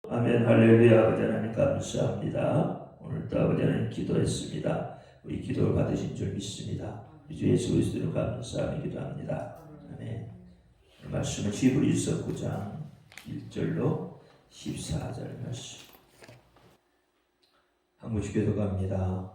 아멘. 할렐루야. 아버지 하나님 감사합니다. 오늘도 아버지 하나님 기도했습니다. 우리 기도를 받으신 줄 믿습니다. 우리 주 예수 그리스도로 감사하며 기도합니다. 아멘. 말씀은 히브리서 9장 1절로 14절 말씀. 한 구씩 기도합니다.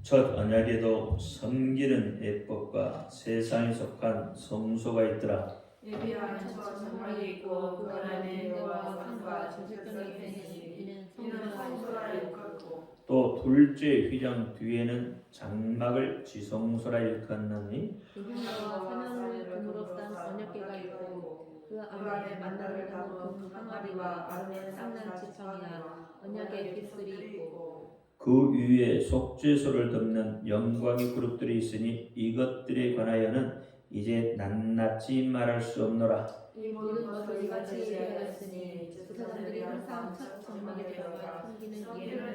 첫 언약에도 섬기는 예법과 세상에 속한 성소가 있더라. 예비한 첫 장막이 있고 그 안에 여호와 상과 절대권이 있으니 이는 성소라 일컫고 또 둘째 휘장 뒤에는 장막을 지성소라 일컫나니 금과 사명을 금으로 싼 언약궤가 있고 그 안에 만나를 담은 금 항아리와 아론의 쌍난 지팡이와 언약의 깃술이 있고 그 위에 속죄소를 덮는 영광의 그룹들이 있으니 이것들에 관하여는 이제 낱낱이 말할 수 없노라. 이 모든 것을 이같이 얘기하였으니 제사장들이 항상 첫 장막에 들어가 섬기는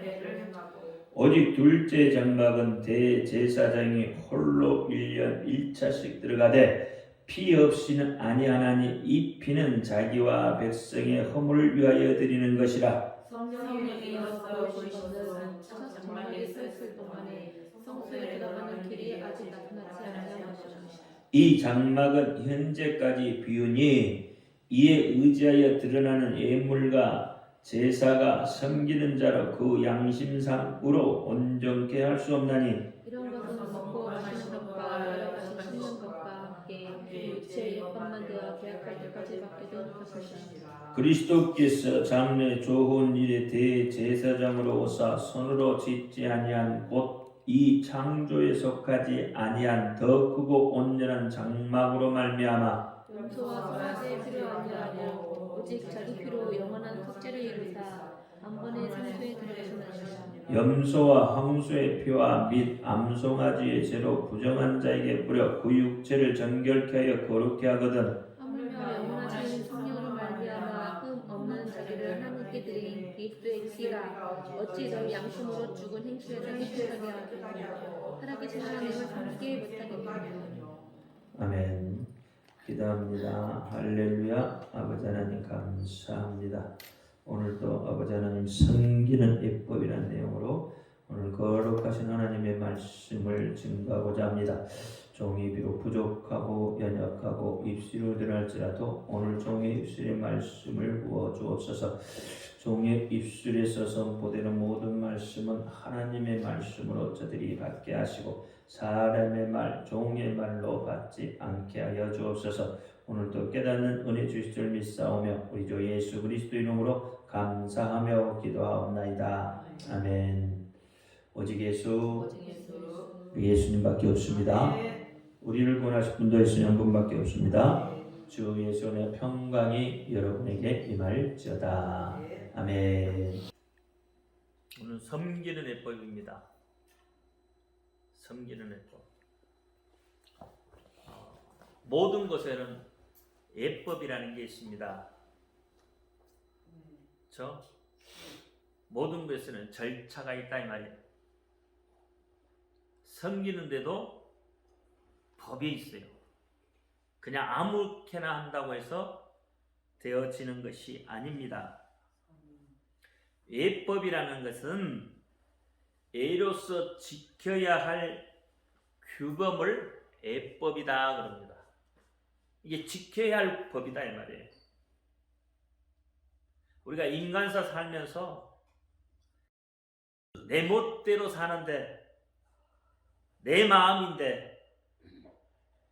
예를 행하고 오직 둘째 장막은 대제사장이 홀로 1년 1차씩 들어가되 피 없이는 아니하나니 이 피는 자기와 백성의 허물을 위하여 드리는 것이라. 성령이 이어서 보이시는 첫 장막에 서 있을 동안에 성소에 들어가는 길이 아직 나타나지 아니하였더라. 이 장막은 현재까지 비우니 이에 의지하여 드러나는 예물과 제사가 섬기는 자로 그 양심상으로 온전케 할 수 없나니 이런 것은 먹고 마시는 것과 여러 가지 씻는 것과 함께 육체의 예법만 되어 계약할 때까지 받게 되는 것이라. 그리스도께서 장래 좋은 일에 대제사장으로 오사 손으로 짓지 아니한 곧 이 창조에 속하지 아니한 더 크고 온전한 장막으로 말미암아 염소와 소라제에 필요하지 아니하고 오직 자기 피로 영원한 속죄를 이루사 한 번에 성소에 들어가시나이다. 염소와 황소의 피와 및 암송아지의 죄로 부정한 자에게 뿌려 그 육체를 정결케 하여 거룩케 하거든. 하물며 영원하신 성령으로 말미암아 흠 없는 자기를 하나님께 드린 그리스도의 피가 어찌 너희 양심으로 죽은 행실에서 행실하게 하고 살아계신 하나님을 섬기게 못하겠느냐. 아멘. 기도합니다. 할렐루야. 아버지 하나님 감사합니다. 오늘도 아버지 하나님 섬기는 예법이라는 내용으로 오늘 거룩하신 하나님의 말씀을 증거하고자 합니다. 종이 비록 부족하고 연약하고 입술을 드러날지라도 오늘 종의 입술의 말씀을 부어 주옵소서. 종의 입술에서 선포되는 모든 말씀은 하나님의 말씀으로 저들이 받게 하시고 사람의 말, 종의 말로 받지 않게 하여 주옵소서. 오늘도 깨닫는 은혜 주실 줄 믿사오며 우리 주 예수 그리스도 이름으로 감사하며 기도하옵나이다. 아멘. 오직 예수, 예수님밖에 없습니다. 우리를 구원하실 분도 예수 한 분밖에 없습니다. 주 예수의 평강이 여러분에게 임할지어다. 아멘. 오늘 섬기는 예법입니다. 섬기는 예법. 모든 것에는 예법이라는 게 있습니다. 그렇죠? 모든 것에는 절차가 있다 이 말이에요. 섬기는데도 법이 있어요. 그냥 아무렇게나 한다고 해서 되어지는 것이 아닙니다. 예법이라는 것은 예로서 지켜야 할 규범을 예법이다 그럽니다. 이게 지켜야 할 법이다 이 말이에요. 우리가 인간사 살면서 내 멋대로 사는데 내 마음인데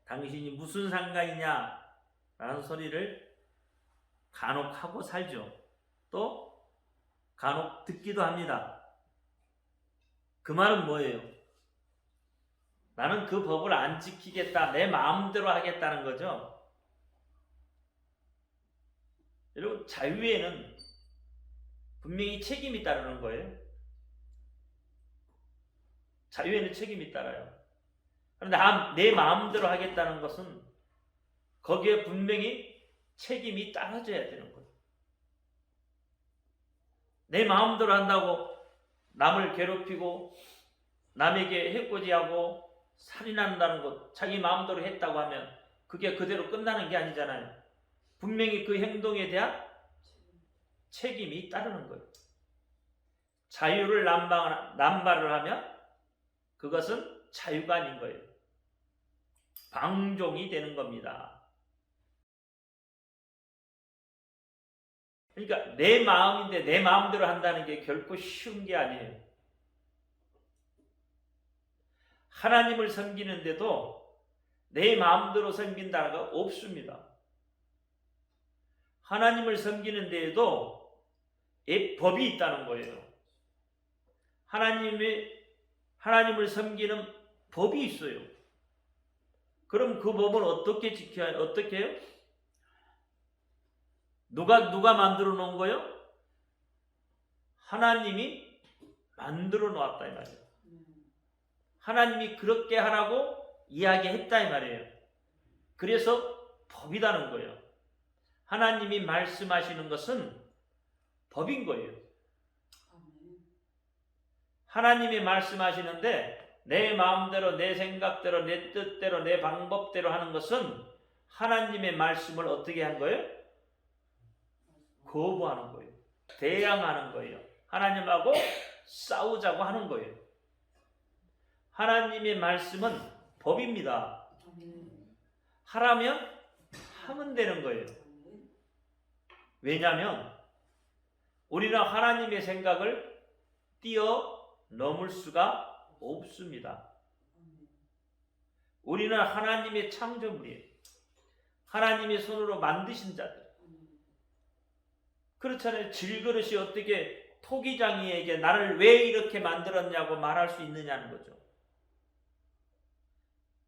당신이 무슨 상관이냐 라는 소리를 간혹 하고 살죠. 또 간혹 듣기도 합니다. 그 말은 뭐예요? 나는 그 법을 안 지키겠다, 내 마음대로 하겠다는 거죠. 여러분, 자유에는 분명히 책임이 따르는 거예요. 자유에는 책임이 따라요. 그런데 내 마음대로 하겠다는 것은 거기에 분명히 책임이 따라져야 되는 거예요. 내 마음대로 한다고 남을 괴롭히고 남에게 해코지하고 살인한다는 것, 자기 마음대로 했다고 하면 그게 그대로 끝나는 게 아니잖아요. 분명히 그 행동에 대한 책임이 따르는 거예요. 자유를 남발을 하면 그것은 자유가 아닌 거예요. 방종이 되는 겁니다. 그러니까 내 마음인데 내 마음대로 한다는 게 결코 쉬운 게 아니에요. 하나님을 섬기는데도 내 마음대로 섬긴다는 거 없습니다. 하나님을 섬기는 데에도 법이 있다는 거예요. 하나님을 섬기는 법이 있어요. 그럼 그 법을 어떻게 지켜야, 어떻게 해요? 누가 만들어 놓은 거예요? 하나님이 만들어 놓았다 이 말이에요. 하나님이 그렇게 하라고 이야기했다 이 말이에요. 그래서 법이라는 거예요. 하나님이 말씀하시는 것은 법인 거예요. 하나님이 말씀하시는데 내 마음대로, 내 생각대로, 내 뜻대로, 내 방법대로 하는 것은 하나님의 말씀을 어떻게 한 거예요? 거부하는 거예요. 대항하는 거예요. 하나님하고 싸우자고 하는 거예요. 하나님의 말씀은 법입니다. 하라면 하면 되는 거예요. 왜냐하면 우리는 하나님의 생각을 뛰어넘을 수가 없습니다. 우리는 하나님의 창조물이에요. 하나님의 손으로 만드신 자들. 그렇잖아요. 질그릇이 어떻게 토기장이에게 나를 왜 이렇게 만들었냐고 말할 수 있느냐는 거죠.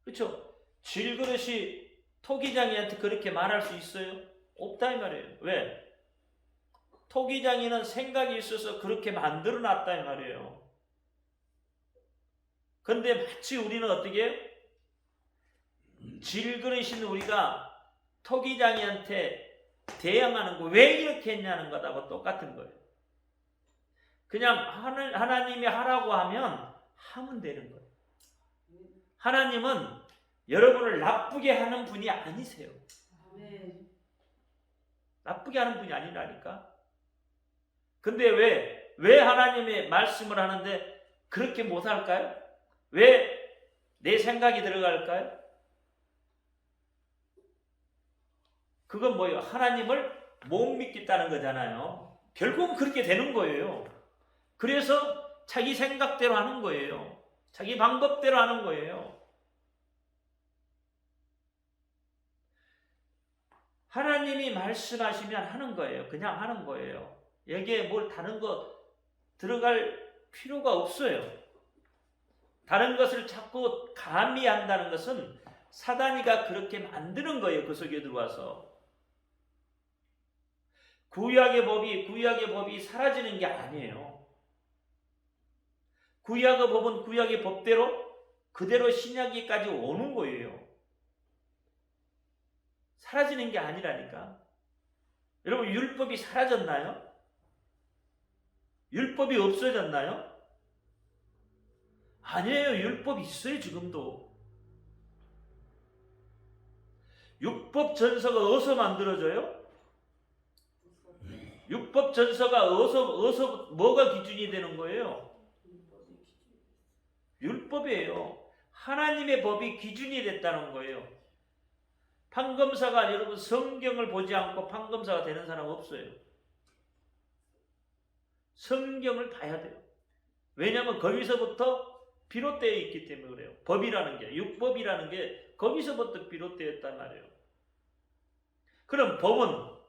그렇죠? 질그릇이 토기장이한테 그렇게 말할 수 있어요? 없다 이 말이에요. 왜? 토기장이는 생각이 있어서 그렇게 만들어 놨다 이 말이에요. 근데 마치 우리는 어떻게 해요? 질그릇인 우리가 토기장이한테 대항하는 거 왜 이렇게 했냐는 것하고 똑같은 거예요. 그냥 하나님이 하라고 하면 하면 되는 거예요. 하나님은 여러분을 나쁘게 하는 분이 아니세요. 나쁘게 하는 분이 아니라니까. 근데 왜 하나님의 말씀을 하는데 그렇게 못할까요? 왜 내 생각이 들어갈까요? 그건 뭐예요? 하나님을 못 믿겠다는 거잖아요. 결국은 그렇게 되는 거예요. 그래서 자기 생각대로 하는 거예요. 자기 방법대로 하는 거예요. 하나님이 말씀하시면 하는 거예요. 그냥 하는 거예요. 여기에 뭘 다른 거 들어갈 필요가 없어요. 다른 것을 자꾸 가미한다는 것은 사단이가 그렇게 만드는 거예요. 그 속에 들어와서. 구약의 법이 사라지는 게 아니에요. 구약의 법은 구약의 법대로 그대로 신약기까지 오는 거예요. 사라지는 게 아니라니까. 여러분 율법이 사라졌나요? 율법이 없어졌나요? 아니에요. 율법이 있어요. 지금도. 율법 전서가 어디서 만들어져요? 율법 전서가 어디서 뭐가 기준이 되는 거예요? 율법이에요. 하나님의 법이 기준이 됐다는 거예요. 판검사가 여러분 성경을 보지 않고 판검사가 되는 사람 없어요. 성경을 봐야 돼요. 왜냐하면 거기서부터 비롯되어 있기 때문에 그래요. 법이라는 게, 율법이라는 게 거기서부터 비롯되어 있단 말이에요. 그럼 법은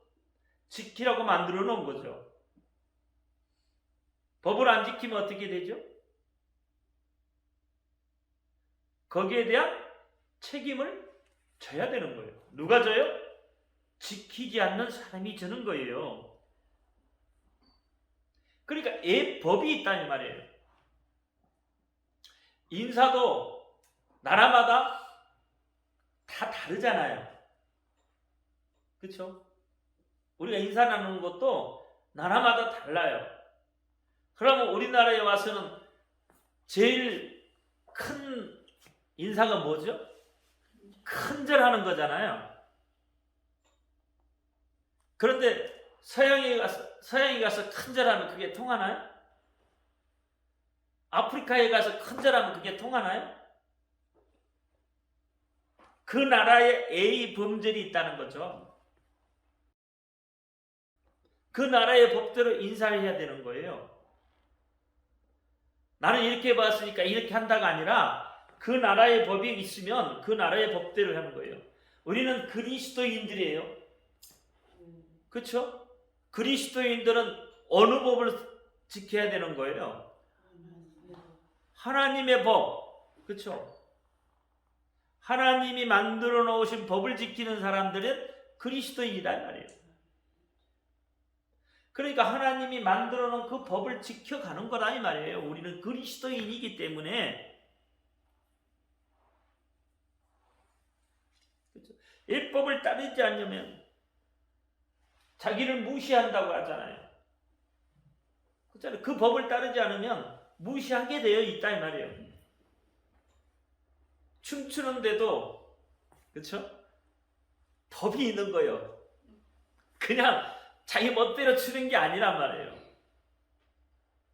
지키라고 만들어 놓은 거죠. 법을 안 지키면 어떻게 되죠? 거기에 대한 책임을 져야 되는 거예요. 누가 져요? 지키지 않는 사람이 지는 거예요. 그러니까 법이 있다는 말이에요. 인사도 나라마다 다 다르잖아요. 그렇죠? 우리가 인사 나누는 것도 나라마다 달라요. 그러면 우리나라에 와서는 제일 큰 인사가 뭐죠? 큰절하는 거잖아요. 그런데 서양에 가서 큰절하면 그게 통하나요? 아프리카에 가서 큰절하면 그게 통하나요? 그 나라에 A 범절이 있다는 거죠. 그 나라의 법대로 인사를 해야 되는 거예요. 나는 이렇게 봤으니까 이렇게 한다가 아니라 그 나라의 법이 있으면 그 나라의 법대로 하는 거예요. 우리는 그리스도인들이에요. 그렇죠? 그리스도인들은 어느 법을 지켜야 되는 거예요? 하나님의 법. 그렇죠? 하나님이 만들어 놓으신 법을 지키는 사람들은 그리스도인이다 말이에요. 그러니까 하나님이 만들어 놓은 그 법을 지켜가는 거다 이 말이에요. 우리는 그리스도인이기 때문에. 그렇죠? 율법을 따르지 않으면 자기를 무시한다고 하잖아요. 그렇잖아요. 그 법을 따르지 않으면 무시하게 되어 있다 이 말이에요. 춤추는데도 그렇죠? 법이 있는 거예요. 그냥 자기 멋대로 추는 게 아니란 말이에요.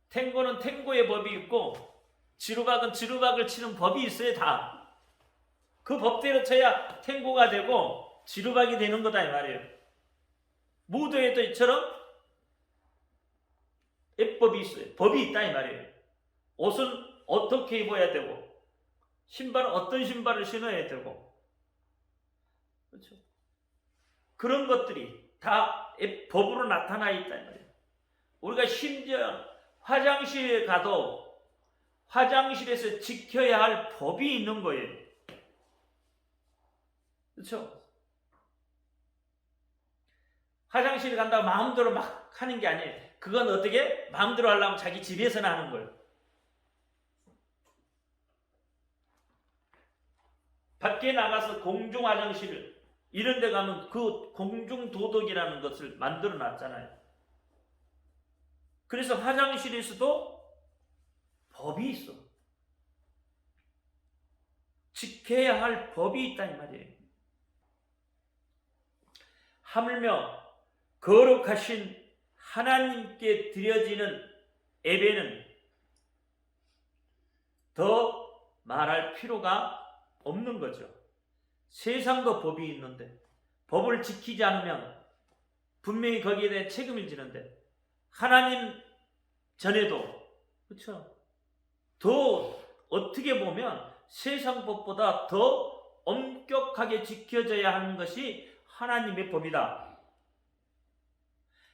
탱고는 탱고의 법이 있고 지루박은 지루박을 치는 법이 있어요. 다. 그 법대로 쳐야 탱고가 되고 지루박이 되는 거다 이 말이에요. 무도에도 이처럼 예법이 있어요. 법이 있다 이 말이에요. 옷은 어떻게 입어야 되고 신발은 어떤 신발을 신어야 되고 그렇죠? 그런 것들이 다 법으로 나타나 있다 이 말이에요. 우리가 심지어 화장실에 가도 화장실에서 지켜야 할 법이 있는 거예요. 그렇죠? 화장실에 간다고 마음대로 막 하는 게 아니에요. 그건 어떻게 마음대로 하려면 자기 집에서나 하는 거예요. 밖에 나가서 공중 화장실 이런 데 가면 그 공중 도덕이라는 것을 만들어 놨잖아요. 그래서 화장실에서도 법이 있어. 지켜야 할 법이 있다 이 말이에요. 하물며 거룩하신 하나님께 드려지는 예배는 더 말할 필요가 없는 거죠. 세상도 법이 있는데 법을 지키지 않으면 분명히 거기에 대해 책임을 지는데 하나님 전에도 그렇죠. 더 어떻게 보면 세상 법보다 더 엄격하게 지켜져야 하는 것이 하나님의 법이다.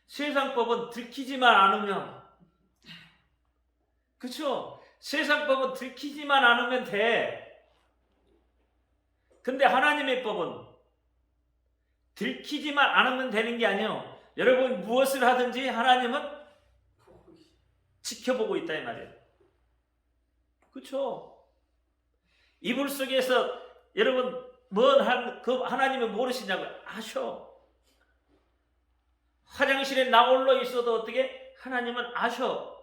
세상 법은 들키지만 않으면 그렇죠. 세상 법은 들키지만 않으면 돼. 근데 하나님의 법은 들키지만 않으면 되는 게 아니에요. 여러분 무엇을 하든지 하나님은 지켜보고 있다 이 말이에요. 그렇죠? 이불 속에서 여러분 그 하나님을 모르시냐고요? 아셔. 화장실에 나홀로 있어도 어떻게 하나님은 아셔.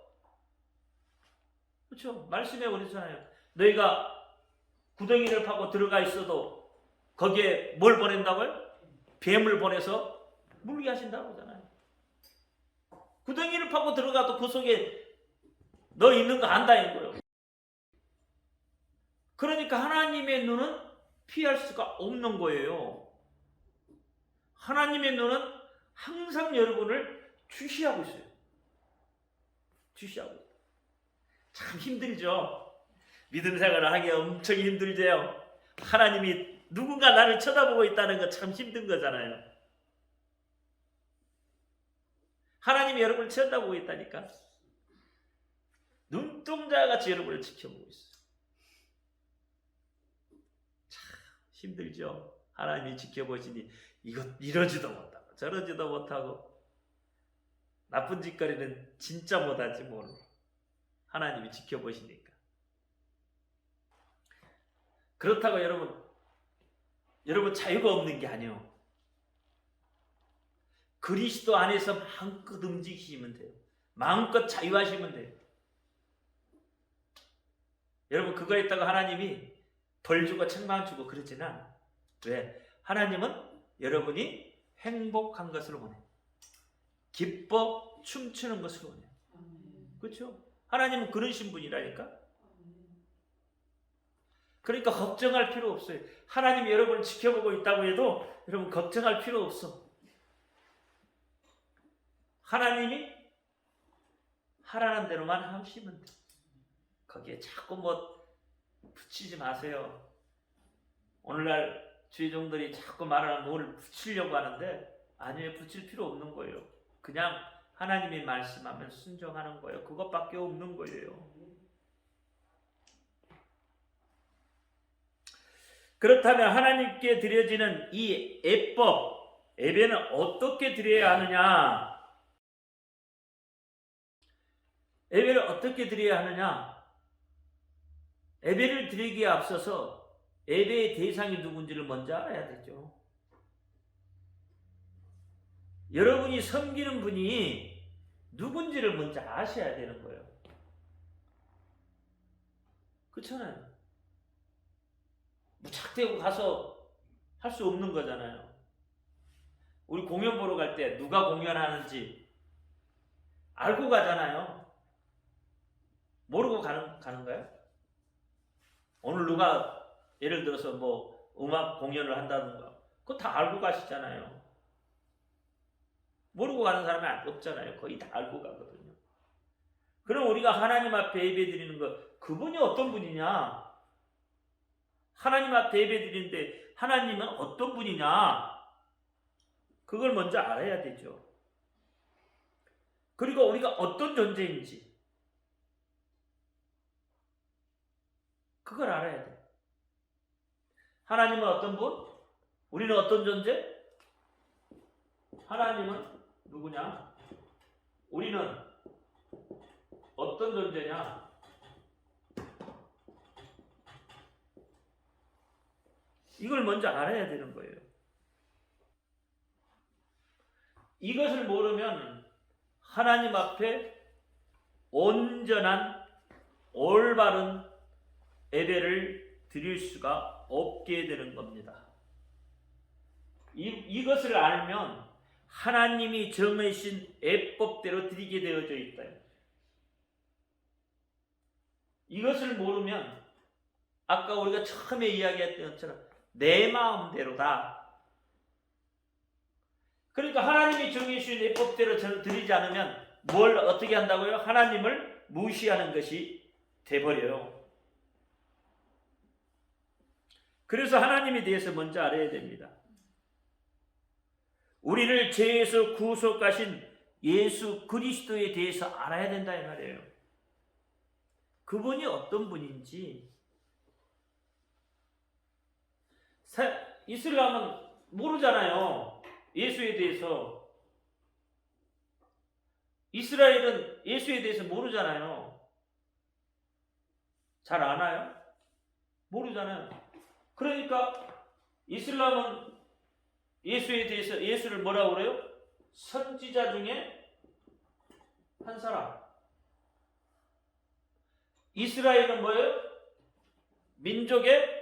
그렇죠? 말씀에 그러잖아요. 너희가 구덩이를 파고 들어가 있어도 거기에 뭘 보낸다고요? 뱀을 보내서 물게 하신다고 하잖아요. 구덩이를 파고 들어가도 그 속에 너 있는 거 안다 이거예요. 그러니까 하나님의 눈은 피할 수가 없는 거예요. 하나님의 눈은 항상 여러분을 주시하고 있어요. 주시하고 있어요. 참 힘들죠. 믿음 생활을 하기 엄청 힘들죠. 하나님이 누군가 나를 쳐다보고 있다는 거 참 힘든 거잖아요. 하나님이 여러분을 쳐다보고 있다니까. 눈동자같이 여러분을 지켜보고 있어요. 참 힘들죠. 하나님이 지켜보시니 이것 이러지도 못하고 저러지도 못하고 나쁜 짓거리는 진짜 못하지 뭘. 하나님이 지켜보시니까. 그렇다고 여러분 자유가 없는 게 아니에요. 그리스도 안에서 마음껏 움직이시면 돼요. 마음껏 자유하시면 돼요. 여러분 그거 있다고 하나님이 벌 주고 책망 주고 그러지는 않아요. 왜? 하나님은 여러분이 행복한 것을 원해요. 기뻐 춤추는 것을 원해요. 그렇죠? 하나님은 그러신 분이라니까. 그러니까 걱정할 필요 없어요. 하나님이 여러분을 지켜보고 있다고 해도 여러분 걱정할 필요 없어. 하나님이 하라는 대로만 하시면 돼. 거기에 자꾸 뭐 붙이지 마세요. 오늘날 주의종들이 자꾸 말하는 뭘 붙이려고 하는데 아니에요. 붙일 필요 없는 거예요. 그냥 하나님이 말씀하면 순종하는 거예요. 그것밖에 없는 거예요. 그렇다면 하나님께 드려지는 이 예법, 예배는 어떻게 드려야 하느냐? 예배를 어떻게 드려야 하느냐? 예배를 드리기에 앞서서 예배의 대상이 누군지를 먼저 알아야 되죠. 여러분이 섬기는 분이 누군지를 먼저 아셔야 되는 거예요. 그렇잖아요. 무작대고 가서 할 수 없는 거잖아요. 우리 공연 보러 갈 때 누가 공연하는지 알고 가잖아요. 모르고 가는가요? 오늘 누가 예를 들어서 뭐 음악 공연을 한다든가 그거 다 알고 가시잖아요. 모르고 가는 사람이 없잖아요. 거의 다 알고 가거든요. 그럼 우리가 하나님 앞에 예배 드리는 거 그분이 어떤 분이냐? 하나님 앞에 예배 드리는데 하나님은 어떤 분이냐? 그걸 먼저 알아야 되죠. 그리고 우리가 어떤 존재인지 그걸 알아야 돼. 하나님은 어떤 분? 우리는 어떤 존재? 하나님은 누구냐? 우리는 어떤 존재냐? 이걸 먼저 알아야 되는 거예요. 이것을 모르면 하나님 앞에 온전한 올바른 예배를 드릴 수가 없게 되는 겁니다. 이것을 알면 하나님이 정하신 예법대로 드리게 되어져 있다. 이것을 모르면 아까 우리가 처음에 이야기했던 것처럼 내 마음대로다. 그러니까 하나님이 정해주신 예법대로 드리지 않으면 뭘 어떻게 한다고요? 하나님을 무시하는 것이 돼버려요. 그래서 하나님에 대해서 먼저 알아야 됩니다. 우리를 죄에서 구속하신 예수 그리스도에 대해서 알아야 된다 이 말이에요. 그분이 어떤 분인지. 이슬람은 모르잖아요. 예수에 대해서. 이스라엘은 예수에 대해서 모르잖아요. 잘 아나요? 모르잖아요. 그러니까 이슬람은 예수에 대해서 예수를 뭐라고 그래요? 선지자 중에 한 사람. 이스라엘은 뭐예요? 민족의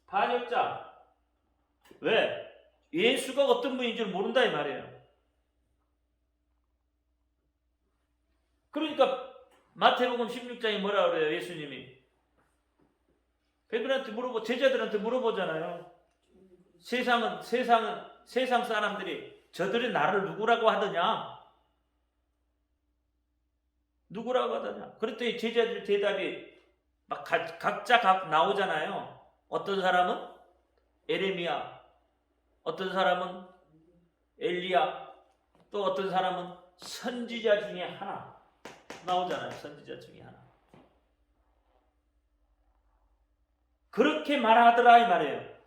반역자. 왜? 예수가 어떤 분인 줄 모른다 이 말이에요. 그러니까 마태복음 16장에 뭐라 그래요? 예수님이 베드로한테 제자들한테 물어보잖아요. 세상 사람들이 저들이 나를 누구라고 하더냐? 누구라고 하더냐? 그랬더니 제자들 대답이 막 각자 나오잖아요. 어떤 사람은 에레미야, 어떤 사람은 엘리야, 또 어떤 사람은 선지자 중에 하나 나오잖아요. 선지자 중에 하나. 그렇게 말하더라 이 말이에요.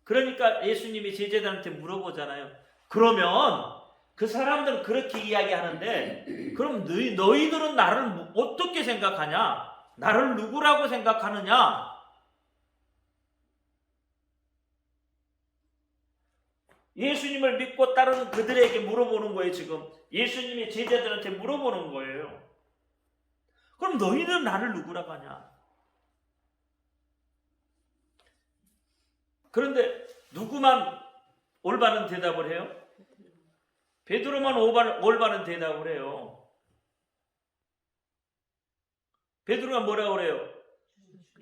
그러니까 예수님이 제자들한테 물어보잖아요. 그러면 그 사람들은 그렇게 이야기하는데 그럼 너희들은 나를 어떻게 생각하냐? 나를 누구라고 생각하느냐? 예수님을 믿고 따르는 그들에게 물어보는 거예요. 지금 예수님이 제자들한테 물어보는 거예요. 그럼 너희는 나를 누구라고 하냐? 그런데 누구만 올바른 대답을 해요? 베드로만 올바른 대답을 해요. 베드로가 뭐라고 그래요?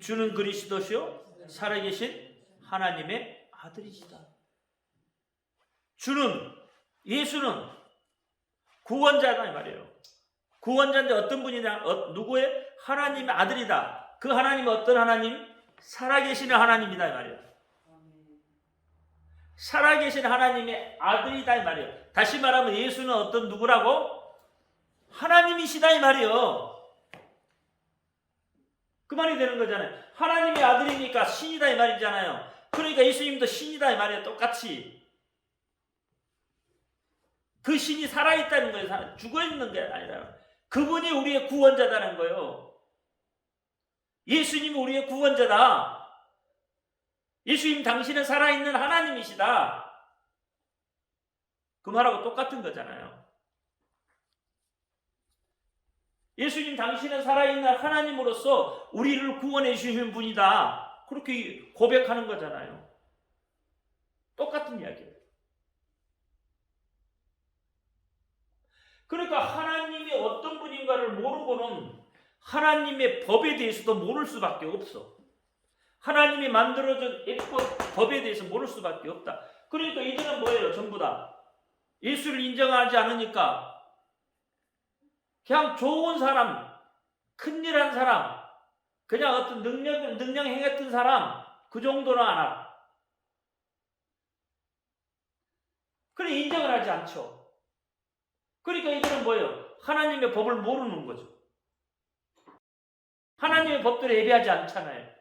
주는 그리스도시요 살아계신 하나님의 아들이시다. 주는, 예수는 구원자다 이 말이에요. 구원자인데 어떤 분이냐? 누구의? 하나님의 아들이다. 그 하나님은 어떤 하나님? 살아계시는 하나님이다 이 말이에요. 살아계신 하나님의 아들이다 이 말이에요. 다시 말하면 예수는 어떤 누구라고? 하나님이시다 이 말이에요. 그 말이 되는 거잖아요. 하나님의 아들이니까 신이다 이 말이잖아요. 그러니까 예수님도 신이다 이 말이에요. 똑같이. 그 신이 살아있다는 거예요. 죽어있는 게 아니라. 그분이 우리의 구원자다는 거예요. 예수님이 우리의 구원자다. 예수님 당신은 살아있는 하나님이시다. 그 말하고 똑같은 거잖아요. 예수님 당신은 살아있는 하나님으로서 우리를 구원해 주시는 분이다. 그렇게 고백하는 거잖아요. 똑같은 이야기예요. 그러니까 하나님이 어떤 분인가를 모르고는 하나님의 법에 대해서도 모를 수밖에 없어. 하나님이 만들어준 법에 대해서 모를 수밖에 없다. 그러니까 이들은 뭐예요? 전부 다 예수를 인정하지 않으니까 그냥 좋은 사람, 큰일한 사람, 그냥 어떤 능력 행했던 사람 그 정도는 알아. 그래 인정을 하지 않죠. 그러니까 이들은 뭐예요? 하나님의 법을 모르는 거죠. 하나님의 법대로 예배하지 않잖아요.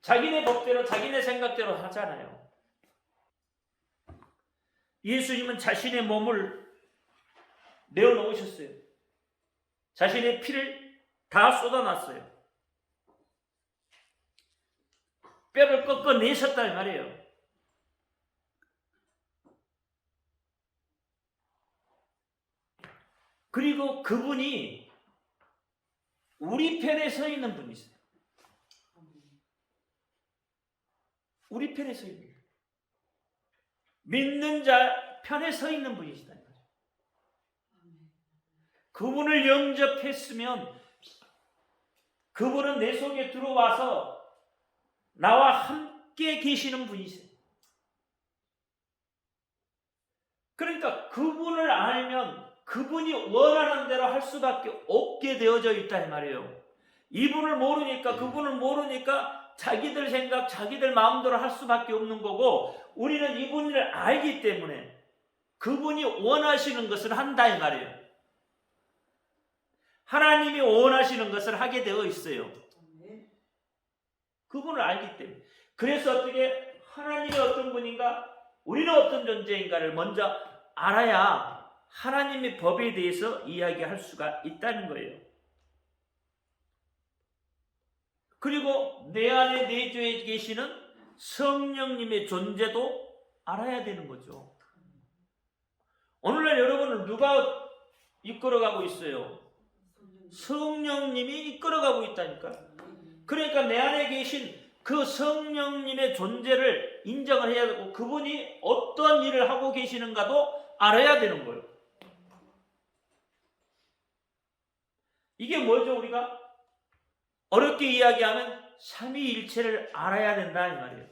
자기네 법대로 자기네 생각대로 하잖아요. 예수님은 자신의 몸을 내어놓으셨어요. 자신의 피를 다 쏟아놨어요. 뼈를 꺾어내셨단 말이에요. 그리고 그분이 우리 편에 서 있는 분이세요. 우리 편에 서 있는 분. 믿는 자 편에 서 있는 분이시다. 그분을 영접했으면 그분은 내 속에 들어와서 나와 함께 계시는 분이세요. 그러니까 그분을 알면 그분이 원하는 대로 할 수밖에 없게 되어져 있다 이 말이에요. 이분을 모르니까, 그분을 모르니까 자기들 생각, 자기들 마음대로 할 수밖에 없는 거고, 우리는 이분을 알기 때문에 그분이 원하시는 것을 한다 이 말이에요. 하나님이 원하시는 것을 하게 되어 있어요. 그분을 알기 때문에. 그래서 어떻게 하나님이 어떤 분인가, 우리는 어떤 존재인가를 먼저 알아야 하나님의 법에 대해서 이야기할 수가 있다는 거예요. 그리고 내 안에 내주에 계시는 성령님의 존재도 알아야 되는 거죠. 오늘날 여러분을 누가 이끌어가고 있어요? 성령님이 이끌어가고 있다니까. 그러니까 내 안에 계신 그 성령님의 존재를 인정을 해야 되고, 그분이 어떤 일을 하고 계시는가도 알아야 되는 거예요. 이게 뭐죠? 우리가 어렵게 이야기하면 삼위일체를 알아야 된다 이 말이에요.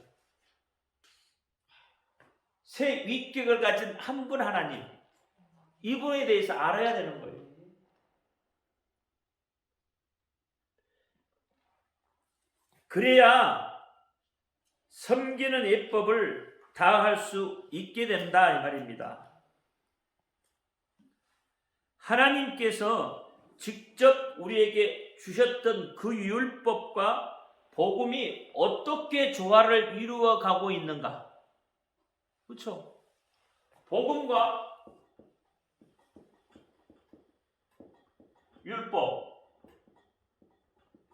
세 위격을 가진 한 분 하나님, 이분에 대해서 알아야 되는 거예요. 그래야 섬기는 예법을 다할 수 있게 된다 이 말입니다. 하나님께서 직접 우리에게 주셨던 그 율법과 복음이 어떻게 조화를 이루어 가고 있는가? 그렇죠? 복음과 율법,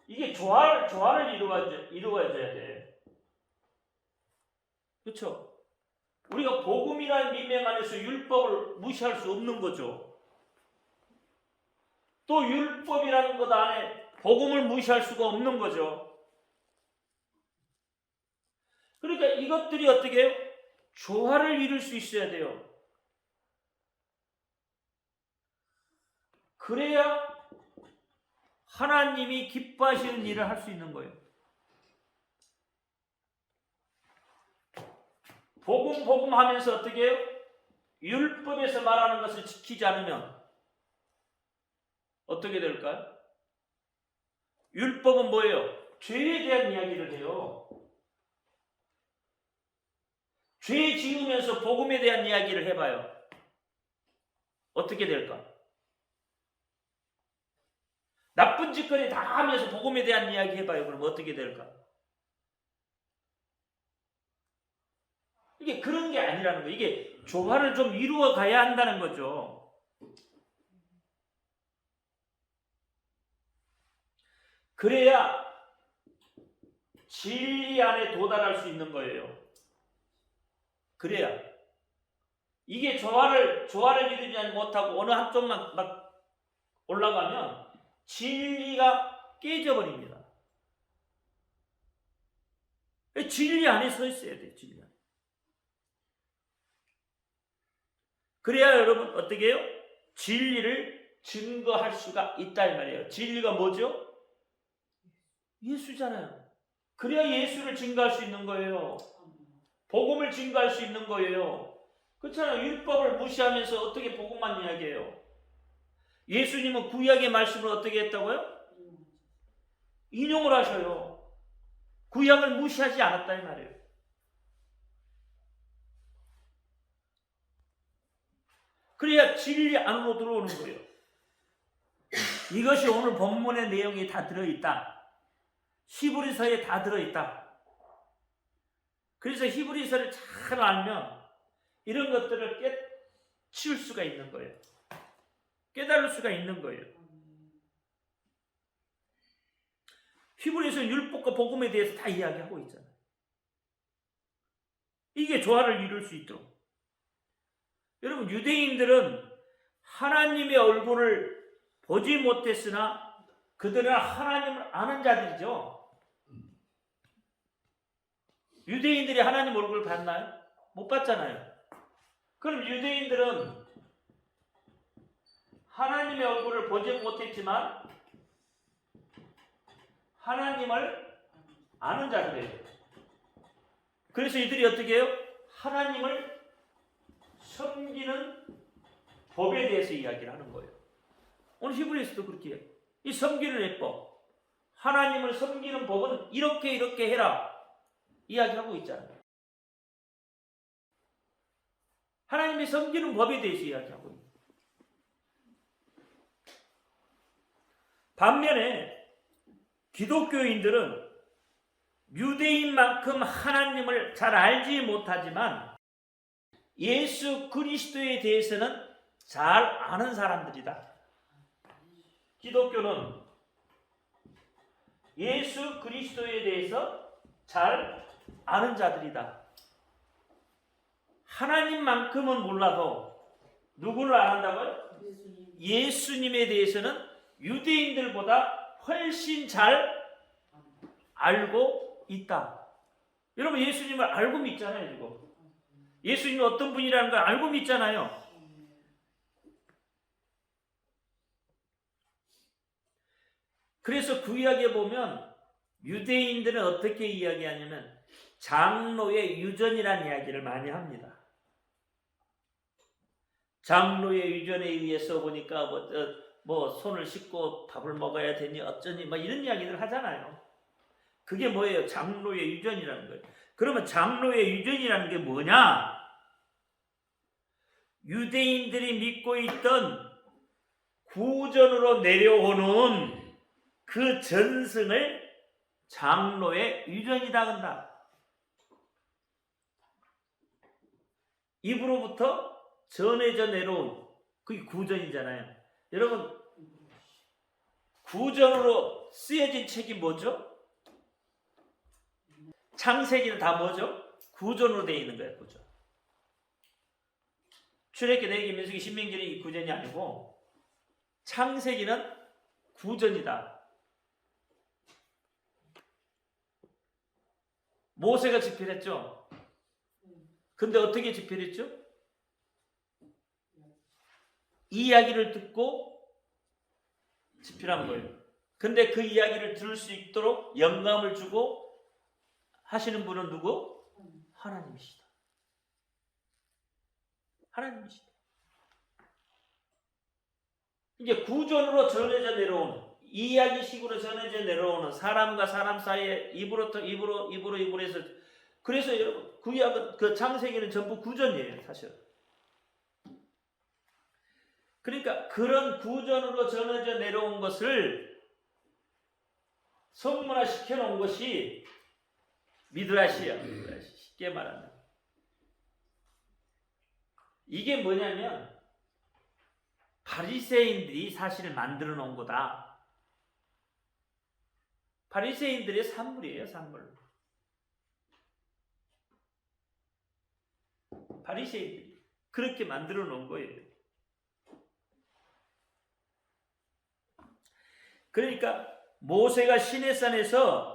이게 조화를 이루어져야 돼. 그렇죠? 우리가 복음이라는 미명 안에서 율법을 무시할 수 없는 거죠. 또 율법이라는 것 안에 복음을 무시할 수가 없는 거죠. 그러니까 이것들이 어떻게 해요? 조화를 이룰 수 있어야 돼요. 그래야 하나님이 기뻐하시는 일을 할 수 있는 거예요. 복음 하면서 어떻게 해요? 율법에서 말하는 것을 지키지 않으면 어떻게 될까요? 율법은 뭐예요? 죄에 대한 이야기를 해요. 죄 지으면서 복음에 대한 이야기를 해봐요. 어떻게 될까? 나쁜 짓거리 다 하면서 복음에 대한 이야기 해봐요. 그럼 어떻게 될까? 이게 그런 게 아니라는 거예요. 이게 조화를 좀 이루어 가야 한다는 거죠. 그래야 진리 안에 도달할 수 있는 거예요. 그래야. 이게 조화를 이루지 못하고 어느 한쪽만 막 올라가면 진리가 깨져버립니다. 진리 안에 서 있어야 돼요. 진리 안에. 그래야 여러분 어떻게 해요? 진리를 증거할 수가 있다 이 말이에요. 진리가 뭐죠? 예수잖아요. 그래야 예수를 증거할 수 있는 거예요. 복음을 증거할 수 있는 거예요. 그렇잖아요. 율법을 무시하면서 어떻게 복음만 이야기해요? 예수님은 구약의 말씀을 어떻게 했다고요? 인용을 하셔요. 구약을 무시하지 않았다 이 말이에요. 그래야 진리 안으로 들어오는 거예요. 이것이 오늘 본문의 내용이 다 들어있다. 히브리서에 다 들어있다. 그래서 히브리서를 잘 알면 이런 것들을 깨치울 수가 있는 거예요. 깨달을 수가 있는 거예요. 히브리서 율법과 복음에 대해서 다 이야기하고 있잖아요. 이게 조화를 이룰 수 있도록. 여러분 유대인들은 하나님의 얼굴을 보지 못했으나 그들은 하나님을 아는 자들이죠. 유대인들이 하나님 얼굴을 봤나요? 못 봤잖아요. 그럼 유대인들은 하나님의 얼굴을 보지 못했지만 하나님을 아는 자들이에요. 그래서 이들이 어떻게 해요? 하나님을 섬기는 법에 대해서 이야기를 하는 거예요. 오늘 히브리서도 그렇게 해요. 이 섬기는 예법, 하나님을 섬기는 법은 이렇게 해라 이야기하고 있잖아요. 하나님의 섬기는 법에 대해서 이야기하고 있어요. 반면에 기독교인들은 유대인만큼 하나님을 잘 알지 못하지만 예수 그리스도에 대해서는 잘 아는 사람들이다. 기독교는 예수 그리스도에 대해서 잘 아는 자들이다. 하나님만큼은 몰라도 누구를 안다고요? 예수님에 대해서는 유대인들보다 훨씬 잘 알고 있다. 여러분 예수님을 알고 믿잖아요. 지금 예수님이 어떤 분이라는 걸 알고 믿잖아요. 그래서 구약에 보면 유대인들은 어떻게 이야기하냐면 장로의 유전이라는 이야기를 많이 합니다. 장로의 유전에 의해서 보니까 뭐 손을 씻고 밥을 먹어야 되니 어쩌니 뭐 이런 이야기들 하잖아요. 그게 뭐예요? 장로의 유전이라는 거예요. 그러면 장로의 유전이라는 게 뭐냐? 유대인들이 믿고 있던 구전으로 내려오는 그 전승을 장로의 유전이다 한다. 입으로부터 전해져 내려온 그게 구전이잖아요. 여러분 구전으로 쓰여진 책이 뭐죠? 창세기는 다 뭐죠? 구전으로 되어 있는 거예요. 구전. 출애굽기, 레위기, 민수기, 신명기는 이 구전이 아니고 창세기는 구전이다. 모세가 집필했죠. 근데 어떻게 집필했죠? 이 이야기를 듣고 집필한 거예요. 근데 그 이야기를 들을 수 있도록 영감을 주고 하시는 분은 누구? 하나님이시다. 하나님이시다. 이제 구전으로 전해져 내려오는, 이야기식으로 전해져 내려오는 사람과 사람 사이에 입으로부터 입으로 해서, 그래서 여러분 구약은, 그 창세기는 전부 구전이에요, 사실. 그러니까 그런 구전으로 전해져 내려온 것을 성문화 시켜놓은 것이 미드라시야. 미드라시. 쉽게 말하면 이게 뭐냐면 바리새인들이 사실을 만들어 놓은 거다. 바리새인들의 산물이에요, 산물. 바리새인들이 그렇게 만들어 놓은 거예요. 그러니까 모세가 시내산에서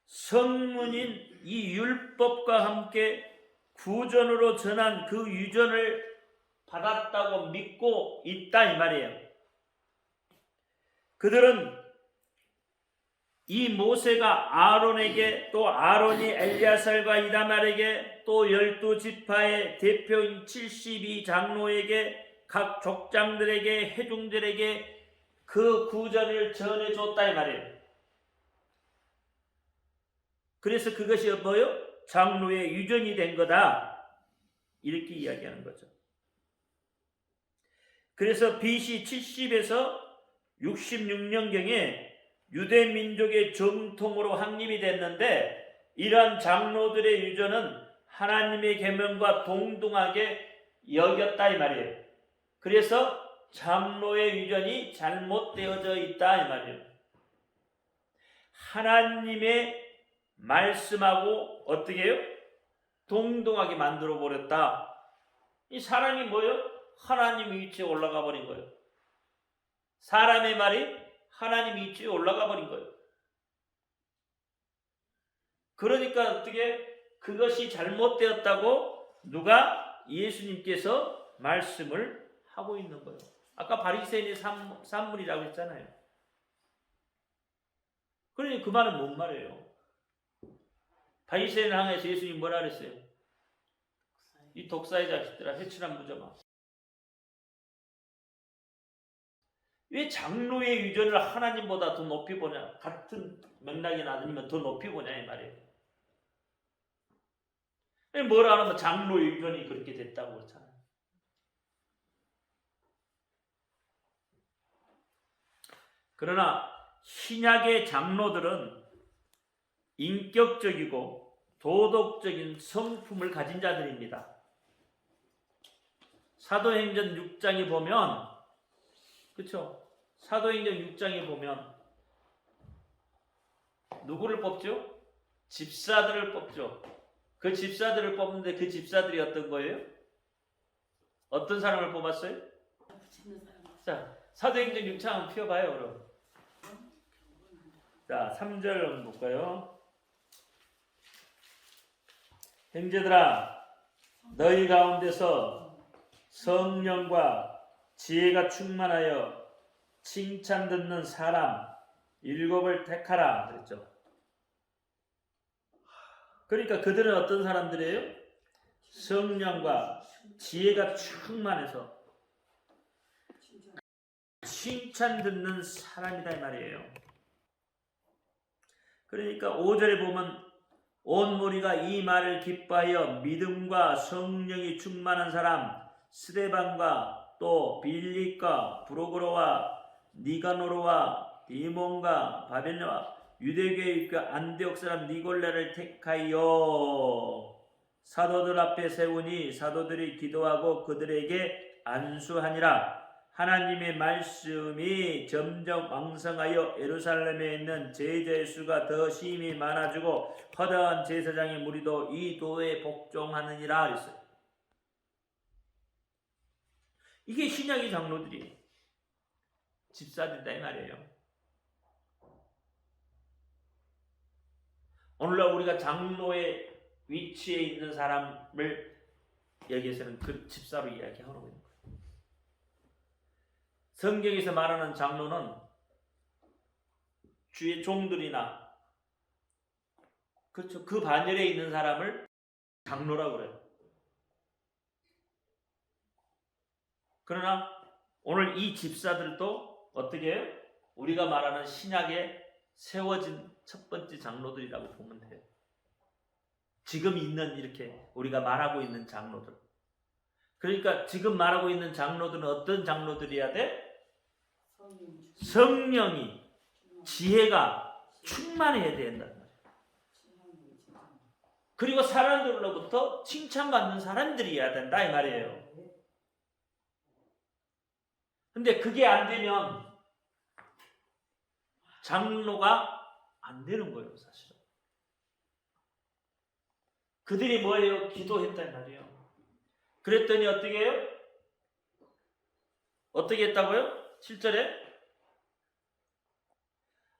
성문인 이 율법과 함께 구전으로 전한 그 유전을 받았다고 믿고 있다 이 말이에요. 그들은 이 모세가 아론에게, 또 아론이 엘리야살과 이다말에게, 또 12지파의 대표인 72 장로에게, 각 족장들에게, 회중들에게 그 구전을 전해줬다 이 말이에요. 그래서 그것이 뭐요? 장로의 유전이 된 거다, 이렇게 이야기하는 거죠. 그래서 BC 70에서 66년경에 유대 민족의 정통으로 확립이 됐는데, 이러한 장로들의 유전은 하나님의 계명과 동등하게 여겼다 이 말이에요. 그래서 장로의 유전이 잘못되어져 있다 이 말이에요. 하나님의 말씀하고 어떻게 해요? 동등하게 만들어 버렸다. 이 사람이 뭐예요? 하나님 위치에 올라가 버린 거예요. 사람의 말이 하나님 위치에 올라가 버린 거예요. 그러니까 어떻게 그것이 잘못되었다고 누가? 예수님께서 말씀을 하고 있는 거예요. 아까 바리새인의 산물이라고 했잖아요. 그러니 그 말은 뭔 말이에요? 바리새인을 향해서 예수님이 뭐라 그랬어요? 이 독사의 자식들아, 회칠한 무정아. 왜 장로의 유전을 하나님보다 더 높이 보냐? 같은 맥락이나 아니면 더 높이 보냐 이 말이에요. 뭐라 하면 장로의 유전이 그렇게 됐다고 그렇잖아요. 그러나 신약의 장로들은 인격적이고 도덕적인 성품을 가진 자들입니다. 사도행전 6장에 보면, 그렇죠? 사도행전 6장에 보면 누구를 뽑죠? 집사들을 뽑죠. 그 집사들을 뽑는데 그 집사들이 어떤 거예요? 어떤 사람을 뽑았어요? 자, 사도행전 6장 한번 펴봐요, 그럼. 자, 3절 한번 볼까요? 형제들아, 너희 가운데서 성령과 지혜가 충만하여 칭찬 듣는 사람 7을 택하라 그랬죠. 그러니까 그들은 어떤 사람들이에요? 성령과 지혜가 충만해서 칭찬 듣는 사람이다 이 말이에요. 그러니까 5절에 보면 온 무리가 이 말을 기뻐하여 믿음과 성령이 충만한 사람 스데반과 또 빌립과 브로그로와 니가노르와 디몬과 바벨로와 유대교의 그 안디옥 사람 니골라를 택하여 사도들 앞에 세우니 사도들이 기도하고 그들에게 안수하니라. 하나님의 말씀이 점점 왕성하여 예루살렘에 있는 제자의 수가 더 심히 많아지고 허다한 제사장의 무리도 이 도에 복종하느니라 그랬어요. 이게 신약의 장로들이 집사들이다 이 말이에요. 오늘날 우리가 장로의 위치에 있는 사람을 여기에서는 그 집사로 이야기하고 있는 거예요. 성경에서 말하는 장로는 주의 종들이나 그렇죠. 그 반열에 있는 사람을 장로라고 그래요. 그러나 오늘 이 집사들도 어떻게 해요? 우리가 말하는 신약에 세워진 첫 번째 장로들이라고 보면 돼요. 지금 있는 이렇게 우리가 말하고 있는 장로들. 그러니까 지금 말하고 있는 장로들은 어떤 장로들이어야 돼? 성령이 지혜가 충만해야 된다. 그리고 사람들로부터 칭찬받는 사람들이어야 된다 이 말이에요. 근데 그게 안 되면 장로가 안 되는 거예요, 사실은. 그들이 뭐예요? 기도했단 말이에요. 그랬더니 어떻게 해요? 어떻게 했다고요? 7절에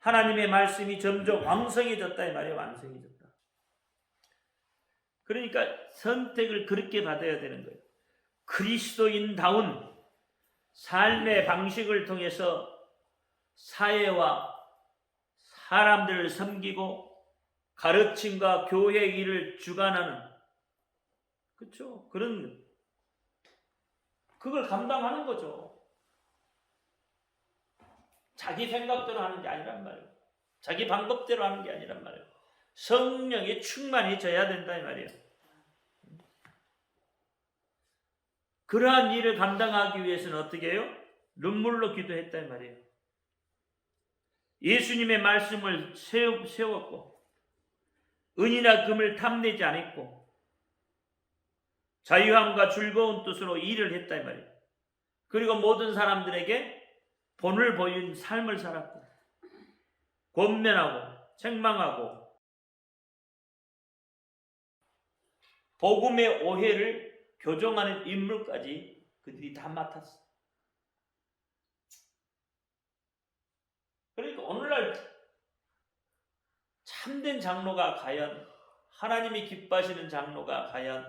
하나님의 말씀이 점점 왕성해졌다 이 말이에요. 왕성해졌다. 그러니까 선택을 그렇게 받아야 되는 거예요. 그리스도인다운 삶의 방식을 통해서 사회와 사람들을 섬기고 가르침과 교회 일을 주관하는 그렇죠? 그걸 감당하는 거죠. 자기 생각대로 하는 게 아니란 말이에요. 자기 방법대로 하는 게 아니란 말이에요. 성령이 충만해져야 된다 이 말이에요. 그러한 일을 감당하기 위해서는 어떻게 해요? 눈물로 기도했다 이 말이에요. 예수님의 말씀을 세웠고 은이나 금을 탐내지 않았고 자유함과 즐거운 뜻으로 일을 했다 이 말이에요. 그리고 모든 사람들에게 본을 보인 삶을 살았고 권면하고 책망하고 복음의 오해를 교정하는 임무까지 그들이 다 맡았어. 그러니까 오늘날 참된 장로가 과연 하나님이 기뻐하시는 장로가 과연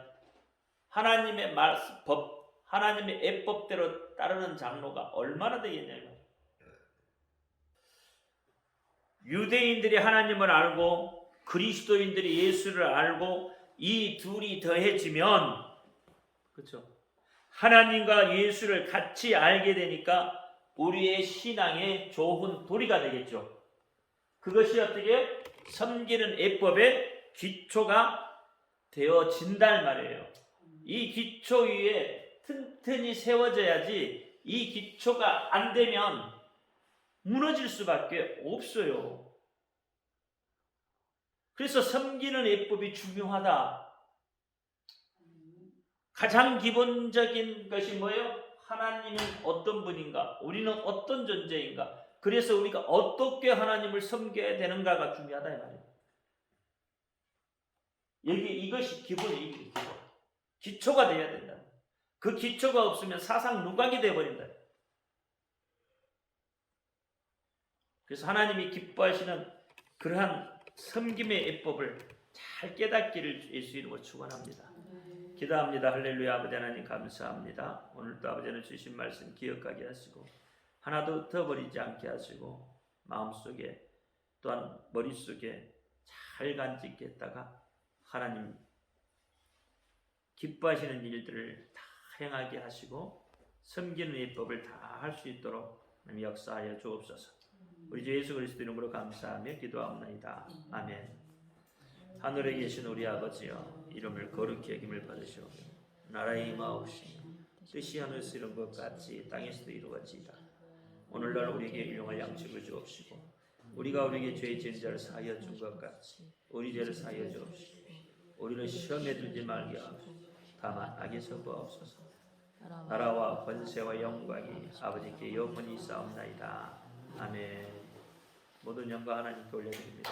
하나님의 말씀, 법, 하나님의 예법대로 따르는 장로가 얼마나 되겠냐고요. 유대인들이 하나님을 알고 그리스도인들이 예수를 알고 이 둘이 더해지면 그렇죠. 하나님과 예수를 같이 알게 되니까 우리의 신앙의 좋은 도리가 되겠죠. 그것이 어떻게 섬기는 예법의 기초가 되어진단 말이에요. 이 기초 위에 튼튼히 세워져야지 이 기초가 안 되면 무너질 수밖에 없어요. 그래서 섬기는 예법이 중요하다. 가장 기본적인 것이 뭐예요? 하나님은 어떤 분인가? 우리는 어떤 존재인가? 그래서 우리가 어떻게 하나님을 섬겨야 되는가가 중요하다 이 말이에요. 이것이 기본이에요. 기본. 기초가 되어야 된다. 그 기초가 없으면 사상 누각이 되어버린다. 그래서 하나님이 기뻐하시는 그러한 섬김의 예법을 잘 깨닫기를 예수 이름으로 축원합니다. 기도합니다. 할렐루야. 아버지 하나님 감사합니다. 오늘도 아버지 하나님 주신 말씀 기억하게 하시고 하나도 더 버리지 않게 하시고 마음속에 또한 머릿속에 잘 간직했다가 하나님 기뻐하시는 일들을 다 행하게 하시고 섬기는 예법을 다 할 수 있도록 역사하여 주옵소서. 우리 주 예수 그리스도 이름으로 감사하며 기도하옵나이다. 아멘. 하늘에 계신 우리 아버지여 이름을 거룩히 여김을 받으시오며 나라의 임하옵시며 뜻이 하늘에서 이룬 것 같이 땅에서도 이루어지이다. 오늘날 우리에게 일용할 양식을 주옵시고 우리가 우리에게 죄 지은 자를 사하여 준 것 같이 우리 죄를 사하여 주옵시고 우리를 시험에 들지 말게 하옵소서. 다만 악에서 구하옵소서. 나라와 권세와 영광이 아버지께 영원히 있사옵나이다. 아멘. 모든 영광 하나님께 올려드립니다.